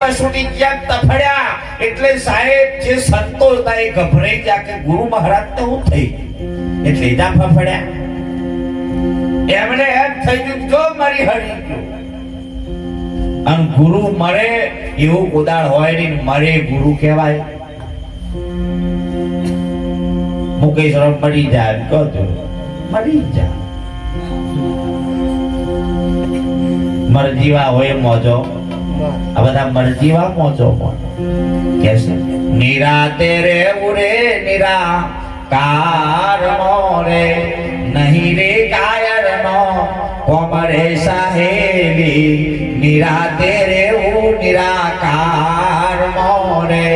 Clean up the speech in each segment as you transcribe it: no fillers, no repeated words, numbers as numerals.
છૂટી ક્યાંક તફડ્યા એટલે સાહેબ જે સંતો હતા એ ગભરાઈ ગયા કે ગુરુ મહારાજ તો હું થઈ એટલે જા ફફડ્યા એમણે એમ થઈ ગયું જો મારી હરી ગયો અને ગુરુ મરે એવું કોદાળ હોય નહીં મરે ગુરુ કહેવાય મુકેશ રાવ મરી જાય કહો મરી જા મરજીવા હોય મોજો આ બધા મરજીવા મોજો કેસે નિરાતે રે ઉરે નિરા કારણો રે નહીં રે કાયર નો કોમરે સાહેલી નિરાતે રે ઉ નિરાકાર મોરે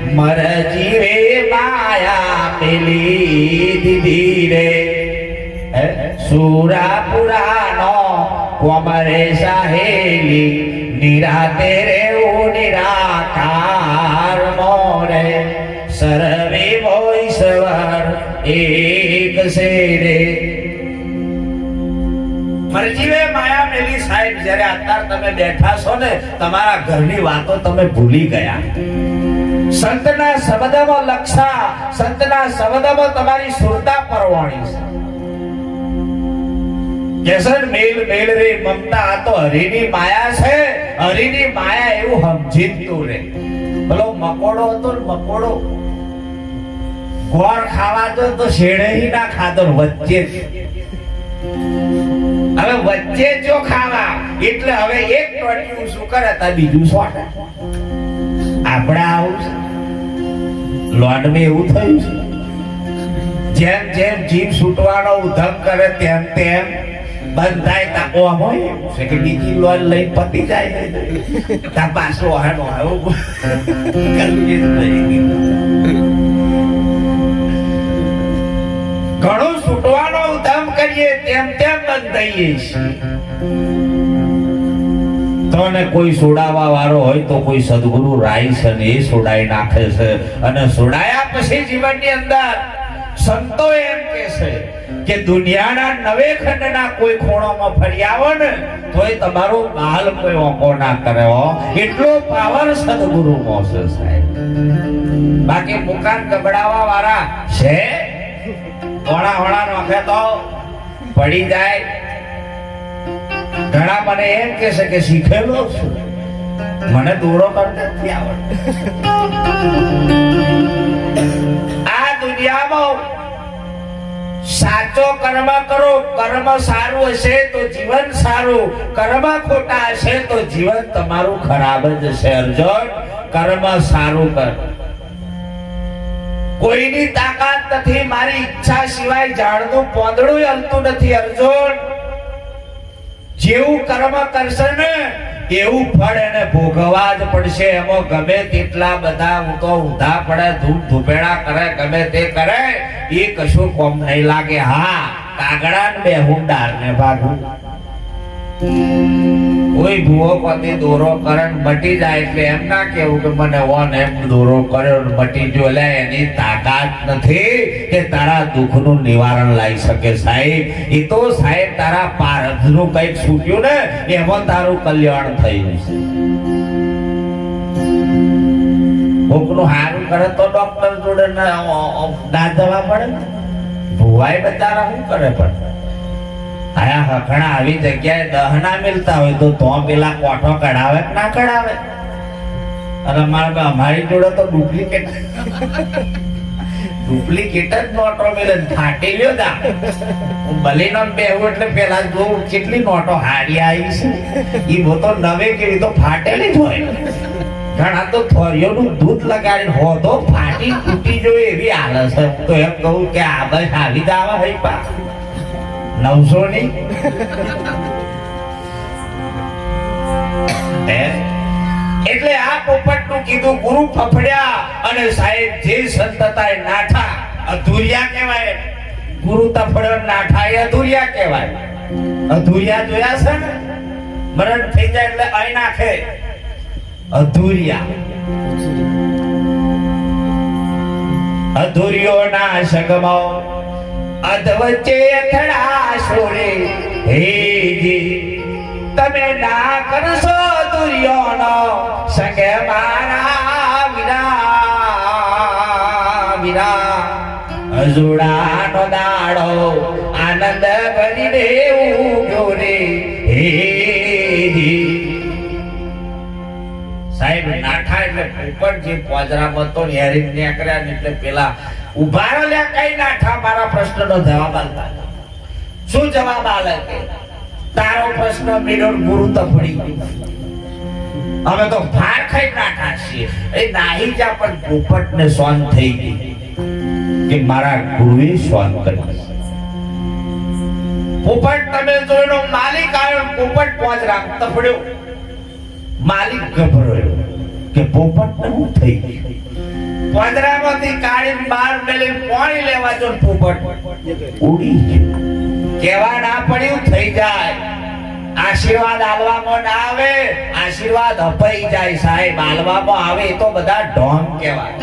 મર જીવે માયા પેલી દીધી રે સુરા પુરાનો કોમરે સાહેલી નિરાતે રે ઓ નિરાકાર મોરે સર્વે વૈશ્વર એક સે રે મરજીવે માયા મેલી સાહેબ જ્યારે અત્યારે તમે બેઠા છો ને તમારા ઘરની વાતો તમે ભૂલી ગયા સંતના શબ્દમાં લક્ષા સંતના શબ્દમાં તમારી સુરતા પરવાણી છે કેસર મેલ મેલ રે મમતા આ તો હરિની માયા છે હરિની માયા એવું સમજીતું રે બોલો મકોડો હતો ને મકોડો ગોળ ખાવા તો શેડે ના ખાતો વચ્ચે હવે વચ્ચે જો ખાવા એટલે હવે એક ટોટિયું શું કરે તા બીજું સોટ આપડા આવું લોટ માં એવું થયું છે જેમ જેમ જીભ છૂટવાનો ઉધમ કરે તેમ તેમ બંધ થાય તા ઓમ હોય છે કે બીજી લોન લઈ પતી જાય તા પાછો હાડો આવું ઘણું છૂટવાનો ઉધમ કરીએ તેમ તેમ બંધ થઈએ તો ને કોઈ સોડાવા વાળો હોય તો કોઈ સદગુરુ રાઈ છે ને એ સોડાઈ નાખે છે અને સોડાયા પછી જીવનની અંદર સંતો એમ કે છે કે દુનિયાના નવે ખંડના કોઈ ખૂણામાં ફરી આવો ને તોય તમારો બાલ કોઈ ઓકો ના કરે હો એટલો પાવર સદગુરુ માં છે સાહેબ બાકી મુકાન ગબડાવા વાળા છે હોણા હોણા નોખે તો પડી જાય ઘણા મને એમ કે છે કે શીખેલો છું મને દોરો કરતા નથી આવડતું આ દુનિયામાં સાચો કર્મ કરો કર્મ સારું હશે તો જીવન સારું કર્મ ખોટા હશે તો જીવન તમારું ખરાબ જ હશે અર્જુન કર્મ સારું કર કોઈની તાકાત નથી મારી ઈચ્છા સિવાય ઝાડનું પોંદડું હલતું નથી અર્જુન જેવું કર્મ કરશે ને એવું ફળ એને ભોગવવા જ પડશે એમાં ગમે તેટલા બધા તો ઊંધા પડે ધૂપ ધૂપેડા કરે ગમે તે કરે એ કશું કોમ નહીં લાગે હા કાગડા ને બેહું ડાર ને ભાગું કોઈ ભૂવો કોતી દોરો કરે મટી જાય એટલે એમ ના કેવું કે મને ઓન એમ દોરો કર્યો મટી ગયો લે એની તાકાત નથી કે તારા દુઃખનું નિવારણ લાવી શકે સાહેબ એ તો સાહેબ તારા પારધનું કંઈક છૂટ્યું ને એમાં તારું કલ્યાણ થયું છે ભૂખનું હારું કરે તો ડોક્ટર જોડે ના જવા પડે ભૂવાય બચારા શું કરે પણ આયા હખણા આવી જગ્યાએ દહના મિલતા હોય તો પેલા કોઠો કઢાવે કે ના કઢાવે અને અમારી જોડે તો ડુપ્લિકેટ જ નોટો મિલે ફાટી લ્યો તા હું બલીનો બેહું એટલે પેલા જોઉં કેટલી નોટો હારી આવી છે એ તો નવે કેવી તો ફાટેલી જ હોય ઘણા તો થોરીઓનું દૂધ લગાડીને હો તો ફાટી તૂટી જોઈએ એવી હાલત છે તો એમ કહું કે આ બસ આવી જ આવે હઈ પા 900 ની એટલે આ પોપટ નું કીધું ગુરુ ફફડ્યા અને સાહેબ જે સંતતાએ નાઠા અધૂરિયા કહેવાય ગુરુ તફડ્યો નાઠા એ અધૂરિયા કહેવાય અધૂરિયા જોયા છે ને મરણ થઈ જાય એટલે આઈ નાખે અધૂરિયા અધૂરિયો ના સગમો અધવચ્ચે અથડા છોડે હે જી તમે ના કરશો દુરિયા ગોરીઓનો સંગે મારા વિરા હજુડાનો દાડો આનંદ કરીને ઉગ્યો રે હે સાહેબ નાઠા એટલે પોપટ જે પોજરામાં તો હેરી નીકળ્યા એટલે પેલા ઉભા રહ્યા કઈ નાઠા મારા પ્રશ્નનો જવાબ આલતા શું જવાબ આલે કે તારો પ્રશ્ન મેળો ગુરુ તફડી અમે તો ફાર ખાઈ નાઠા છીએ એ નાહી જા પણ પોપટને સોન થઈ ગઈ કે મારા ગુરુએ સોન કરી પોપટ તમે જોઈનો માલિક આવ્યો પોપટ પોજરામ તફડ્યો માલિક ગભરાયો કે પોપટ શું થઈ ગયું પોજરામાંથી કાઢી બહાર મેલી પાણી લેવા જો પોપટ ઉડી ગયો કેવા ના પડ્યું થઈ જાય આશીર્વાદ આલવામાં ના આવે આશીર્વાદ અપાઈ જાય સાહેબ આલવામાં આવે તો બધા ઢોંગ કહેવાય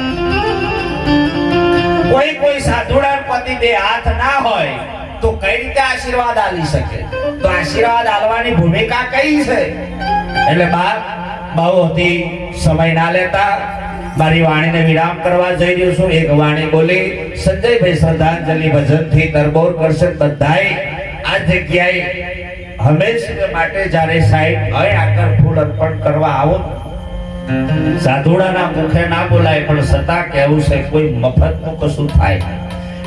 કોઈ સાધુડા પતિ બે હાથ ના હોય તો કઈ રીતે આશીર્વાદ આલી શકે તો આશીર્વાદ આલવાની ભૂમિકા કઈ છે એટલે બહુ હતી સમય ના લેતા મારી વાણીને વિરામ કરવા જઈ રહ્યો છું એક વાણી બોલી સંજયભાઈ શ્રદ્ધાંજલિ ભજન થી તરબોર કરશે બધાય આ જગ્યાએ હંમેશા માટે જ્યારે સાહેબ હવે આગળ ફૂલ અર્પણ કરવા આવો સાધુડાના મુખે ના બોલાય પણ સતા કહેવું છે કોઈ મફતનું કશું થાય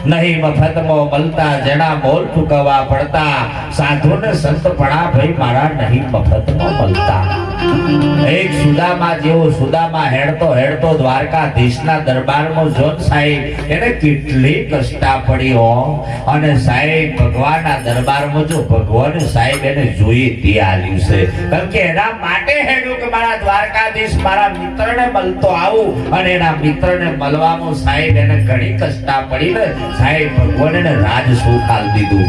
નહીં મફતમાં મળતા જેના મોલ ચૂકવવા પડતા સાધુને સંત પડા ભાઈ મારા નહીં મફતમાં મળતા એક સુદામા જેવો સુદામા હેડતો દ્વારકાધીશના દરબારમાં જોન સાહેબ એને કેટલી કષ્ટા પડી હો અને સાહેબ ભગવાનના દરબારમાં જો ભગવાન સાહેબ એને જોઈ તે આલ્યું છે કારણ કે એના માટે હેડ્યું કે મારા દ્વારકાધીશ મારા મિત્રને મળતો આવું અને એના મિત્રને મળવામાં સાહેબ એને ઘણી કષ્ટા પડી ને સાહેબ ભગવાન એને રાજ સુખ આલ દીધું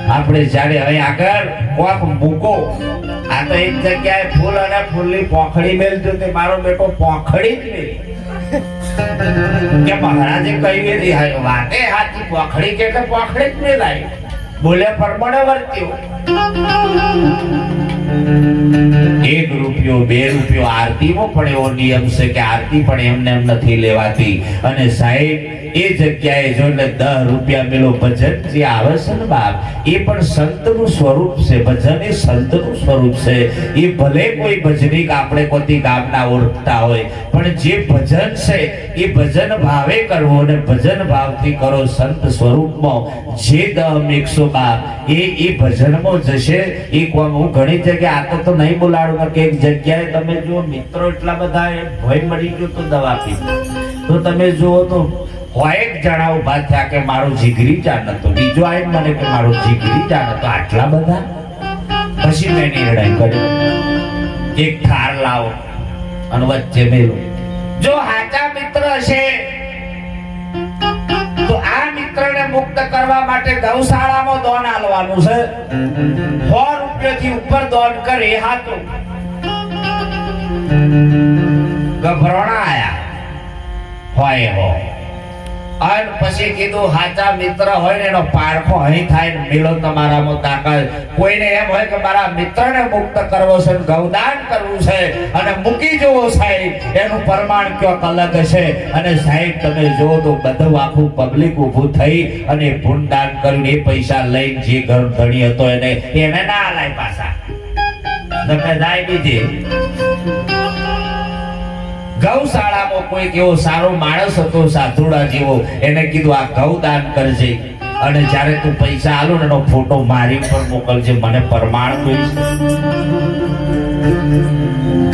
આપણે જ્યારે હવે આગળ કોક મૂકો આ તો એક જગ્યાએ ફૂલ અને ફૂલની પોખડી મેલજો તે મારો બેટો પોખડી જ મેલી કે મહારાજે કહી હતી વાતે હાથી પોખડી કે પોખડી જ મેલાય બોલે પરમણે વર્ત્યો ₹1 ₹2 આરતીમાં પણ એવો નિયમ છે કે આરતી પણ એમને એમ નથી લેવાતી અને સાહેબ એ જગ્યાએ જો ₹10 મેલો ભજન જે આવે છે ને બાપ એ પણ સંતનું સ્વરૂપ છે ભજન એ સંતનું સ્વરૂપ છે એ ભલે કોઈ ભજનિક આપણે કોઈ ગામના ઓળખતા હોય પણ જે ભજન છે એ ભજન ભાવે કરવો અને ભજન ભાવથી કરો સંત સ્વરૂપમાં જે 10 બાપ એ ભજનમાં જશે એ હું ઘણી જગ્યાએ આ તો નહીં બોલાડું કે એક જગ્યાએ તમે જુઓ મિત્રો એટલા બધા ભય મળી ગયો તો દવા પી તો તમે જુઓ તો એક જણા ઉભા થયા કે મારો જીગરી જાન હતો બીજો આય મને કે મારો જીગરી જાન હતો આટલા બધા પછી મેં નિર્ણય કર્યો એક થાર લાવો અને વચ્ચે મેલો જો સાચા મિત્ર હશે તો આ મિત્રને મુક્ત કરવા માટે ગૌશાળામાં દાન આલવાનું છે ₹100 થી ઉપર દાન કરે હાથું ગભરાણા આયા હોય હો અને પછી કીધું સાચા મિત્ર હોય ને એનો પારખો અહીં થાય ને મેળો તમારામાં તાકાત કોઈને એમ હોય કે મારા મિત્રને મુક્ત કરવો છે ગૌદાન કરવું છે અને મૂકી જવો સાહેબ એનું પ્રમાણ ક્યાંક અલગ હશે અને સાહેબ તમે જો તો બધું આખું પબ્લિક ઊભું થઈ અને પુણ્યદાન કર્યું એ પૈસા લઈને જે ઘર ધણી હતો એને ના લાય પાછા તમે જાય બીજે ગૌશાળામાં કોઈ એવો સારો માણસ હતો સાધુડા જેવો એને કીધું આ ગૌદાન કરજે અને જ્યારે તું પૈસા આલો ને એનો ફોટો મારી પર મોકલજે મને પ્રમાણ કહીશ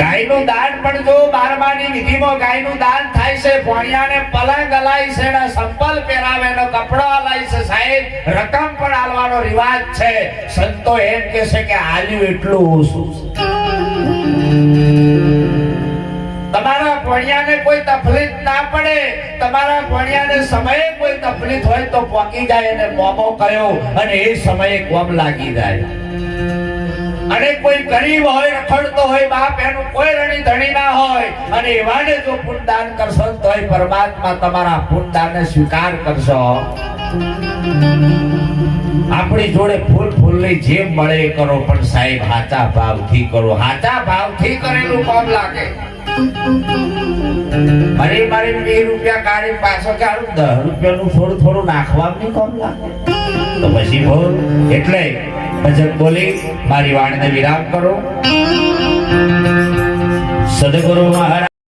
ગાયનું દાન પણ જો 12માની વિધિમાં ગાયનું દાન થાય છે ભોણિયાને પલંગ અલાય છે એના સંપલ પહેરાવે એનો કપડો અલાય છે સાહેબ રકમ પણ આલવાનો રિવાજ છે સંતો એમ કહે છે કે આલ્યું એટલું ઓછું તમારા ભણિયાને કોઈ તકલીફ ના પડે તમારા ભણિયાને સમયે કોઈ તકલીફ હોય તો પોકી જાય અને મોમો કયો અને એ સમયે કોમ લાગી જાય અને કોઈ ગરીબ હોય, રખડતો હોય, બાપ એનું કોઈ રણી ધણી ના હોય, અને એવાને જો પુણ્યદાન કરશો તો પરમાત્મા તમારા પુણ્યદાનને સ્વીકાર કરશો. આપણી જોડે ફૂલ ફૂલની જેમ મળે એ કરો, પણ સાહેબ હાચા ભાવથી કરો. હાચા ભાવથી કરેલું કામ લાગે. મારી 2 રૂપિયા કાઢી પાછો કાઢું, 10 રૂપિયાનું થોડું થોડું નાખવાનું કામ લાગે. તો પછી બોલ. એટલે ભજન બોલી મારી વાણીને વિરામ કરો. સદગુરુ મહારાજ